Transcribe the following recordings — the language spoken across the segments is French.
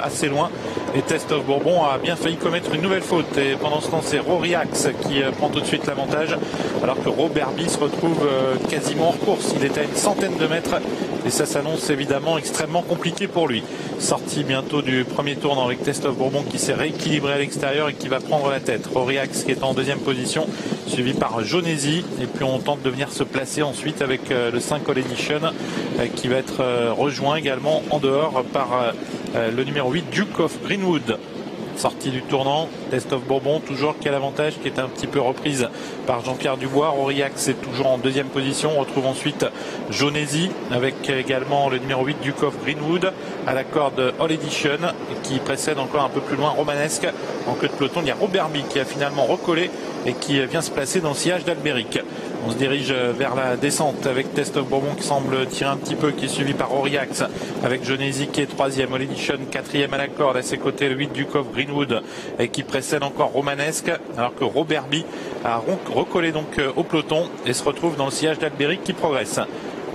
assez loin et Test of Bourbon a bien failli commettre une nouvelle faute et pendant ce temps c'est Rory Axe qui prend tout de suite l'avantage alors que Roberby se retrouve quasiment hors course. Il est à une centaine de mètres et ça s'annonce évidemment extrêmement compliqué pour lui. Sorti bientôt du premier tournant avec Test of Bourbon qui s'est rééquilibré à l'extérieur et qui va prendre la tête. Rory Axe qui est en deuxième position suivi par Jonesi et puis on tente de venir se placer ensuite avec le 5 All Edition qui va être rejoint également en dehors par le numéro 8 Duke of Greenwood. Sortie du tournant, Test of Bourbon toujours qui a l'avantage, qui est un petit peu reprise par Jean-Pierre Dubois. Rory Axe est toujours en deuxième position. On retrouve ensuite Jonesi avec également le numéro 8 Duke of Greenwood à la corde All Edition qui précède encore un peu plus loin Romanesque. En queue de peloton, il y a Roberby qui a finalement recollé et qui vient se placer dans le sillage d'Albéric. On se dirige vers la descente avec Test of Bourbon qui semble tirer un petit peu, qui est suivi par Rory Axe avec Jonesi qui est troisième, All Edition quatrième à la corde, à ses côtés le 8 Duke of Greenwood et qui précède encore Romanesque, alors que Roberby a recollé donc au peloton et se retrouve dans le sillage d'Albéric qui progresse.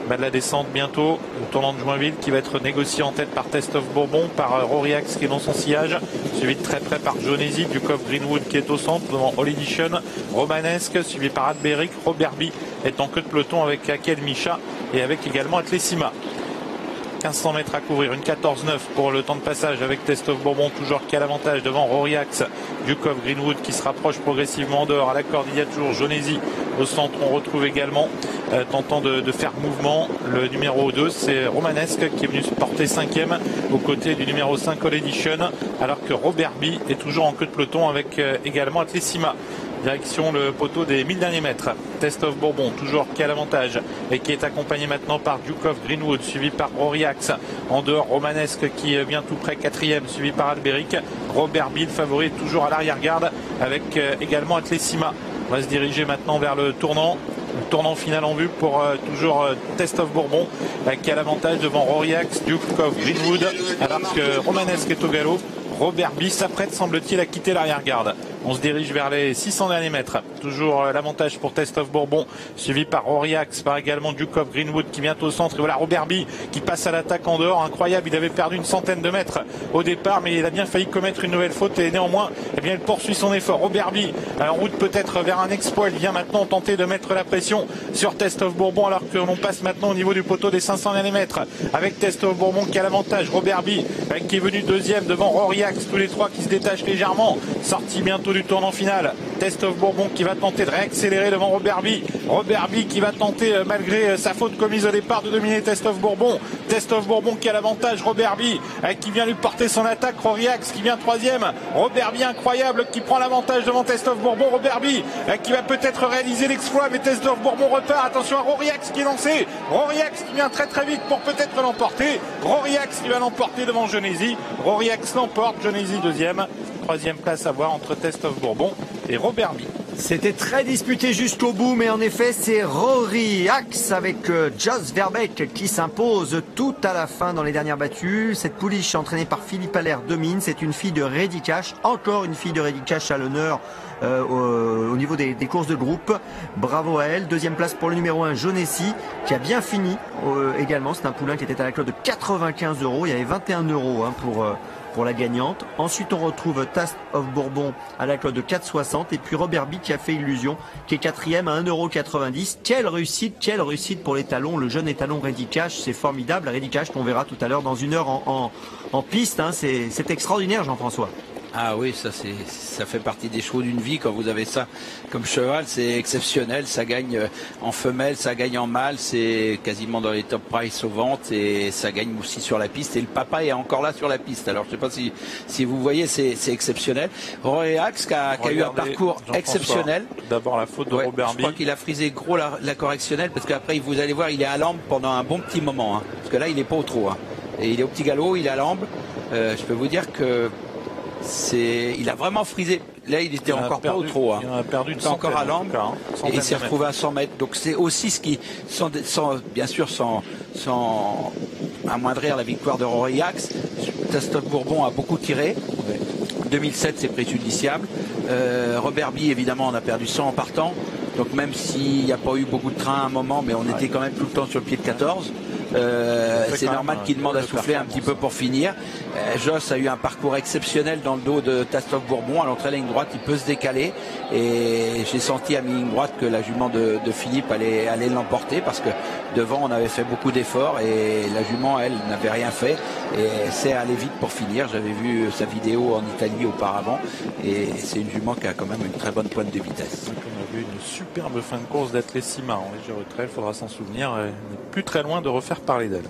Bas de la descente bientôt, le tournant de Joinville qui va être négocié en tête par Test of Bourbon, par Rory Axe qui est dans son sillage, suivi de très près par Jonesi, Duke of Greenwood qui est au centre devant All Edition, Romanesque suivi par Albéric. Roberby est en queue de peloton avec Akel Micha et avec également Atlesima. 1500 mètres à couvrir, une 14-9 pour le temps de passage avec Test of Bourbon toujours qui a l'avantage devant Rory Axe, Duke of Greenwood qui se rapproche progressivement en dehors. À la corde il y a toujours Jonesi au centre. On retrouve également tentant de faire mouvement le numéro 2, c'est Romanesque qui est venu se porter cinquième aux côtés du numéro 5 All Edition, alors que Roberby est toujours en queue de peloton avec également Atlesima. Direction le poteau des 1000 derniers mètres. Test of Bourbon toujours qui a l'avantage et qui est accompagné maintenant par Duke of Greenwood suivi par Rory Axe. En dehors Romanesque qui vient tout près quatrième suivi par Albéric. Roberby le favori toujours à l'arrière-garde avec également Atlesima. On va se diriger maintenant vers le tournant. Le tournant final en vue pour toujours Test of Bourbon qui a l'avantage devant Rory Axe, Duke of Greenwood, alors que Romanesque est au galop. Roberby s'apprête semble-t-il à quitter l'arrière-garde. On se dirige vers les 600 derniers mètres. Toujours l'avantage pour Test of Bourbon, suivi par Rory Axe, par également Duke of Greenwood qui vient au centre. Et voilà Roberby qui passe à l'attaque en dehors. Incroyable, il avait perdu une centaine de mètres au départ, mais il a bien failli commettre une nouvelle faute et néanmoins, eh bien, il poursuit son effort. Roberby en route peut-être vers un exploit. Il vient maintenant tenter de mettre la pression sur Test of Bourbon alors que l'on passe maintenant au niveau du poteau des 500 derniers mètres avec Test of Bourbon qui a l'avantage. Roberby qui est venu deuxième devant Rory Axe, tous les trois qui se détachent légèrement. Sorti bientôt du tournant final. Test of Bourbon qui va tenter de réaccélérer devant Roberby. Roberby qui va tenter malgré sa faute commise au départ de dominer Test of Bourbon. Test of Bourbon qui a l'avantage. Roberby qui vient lui porter son attaque. Rory Axe qui vient troisième. Roberby incroyable qui prend l'avantage devant Test of Bourbon. Roberby qui va peut-être réaliser l'exploit, mais Test of Bourbon repart. Attention à Rory Axe qui est lancé. Rory Axe qui vient très très vite pour peut-être l'emporter. Rory Axe qui va l'emporter devant Jonesi. Rory Axe l'emporte. Jonesi deuxième. Troisième place à voir entre Test of Bourbon et Roberby. C'était très disputé jusqu'au bout, mais en effet, c'est Rory Axe avec Jos Verbeek qui s'impose tout à la fin dans les dernières battues. Cette pouliche entraînée par Philippe Allaire domine. C'est une fille de Ready Cash, encore une fille de Ready Cash à l'honneur au niveau des courses de groupe. Bravo à elle. Deuxième place pour le numéro 1, Jonesi, qui a bien fini également. C'est un poulain qui était à la cloche de 95 €. Il y avait 21 € pour la gagnante. Ensuite, on retrouve Test of Bourbon à la cote de 4,60 et puis Roberby qui a fait illusion, qui est quatrième à 1,90 €. Quelle réussite pour l'étalon, le jeune étalon Ready Cash, c'est formidable. Ready Cash qu'on verra tout à l'heure dans une heure en piste, hein. C'est extraordinaire, Jean-François. Ah oui, ça fait partie des chevaux d'une vie. Quand vous avez ça comme cheval, c'est exceptionnel. Ça gagne en femelle, ça gagne en mâle, c'est quasiment dans les top price aux ventes et ça gagne aussi sur la piste. Et le papa est encore là sur la piste. Alors je ne sais pas si vous voyez, c'est exceptionnel. Rory Axe qui a eu un parcours exceptionnel. D'abord la faute de Roberby. Je crois qu'il a frisé gros la correctionnelle parce qu'après vous allez voir, il est à l'amble pendant un bon petit moment. Hein, parce que là il n'est pas au trot. Hein, et il est au petit galop, il est à l'amble. Je peux vous dire que il a vraiment frisé. Là, il était encore pas au trot. Hein. Il a perdu une encore à l'amble. Et il s'est retrouvé à 100 mètres. Donc c'est aussi ce qui, bien sûr, sans amoindrir la victoire de Rory Axe. Test of Bourbon a beaucoup tiré. 2007, c'est préjudiciable. Roberby, évidemment, on a perdu 100 en partant. Donc même s'il n'y a pas eu beaucoup de train à un moment, mais on était quand même tout le temps sur le pied de 14. c'est normal qu'il demande à souffler un petit peu pour finir. Joss a eu un parcours exceptionnel dans le dos de Tastov Bourbon. À l'entrée de la ligne droite, il peut se décaler. Et j'ai senti à mi-ligne droite que la jument de Philippe allait l'emporter parce que devant, on avait fait beaucoup d'efforts et la jument, elle, n'avait rien fait. Et c'est allé vite pour finir. J'avais vu sa vidéo en Italie auparavant. Et c'est une jument qui a quand même une très bonne pointe de vitesse. On a vu une superbe fin de course d'Atlesima en léger retrait. Il faudra s'en souvenir. Elle n'est plus très loin de refaire parler d'elle.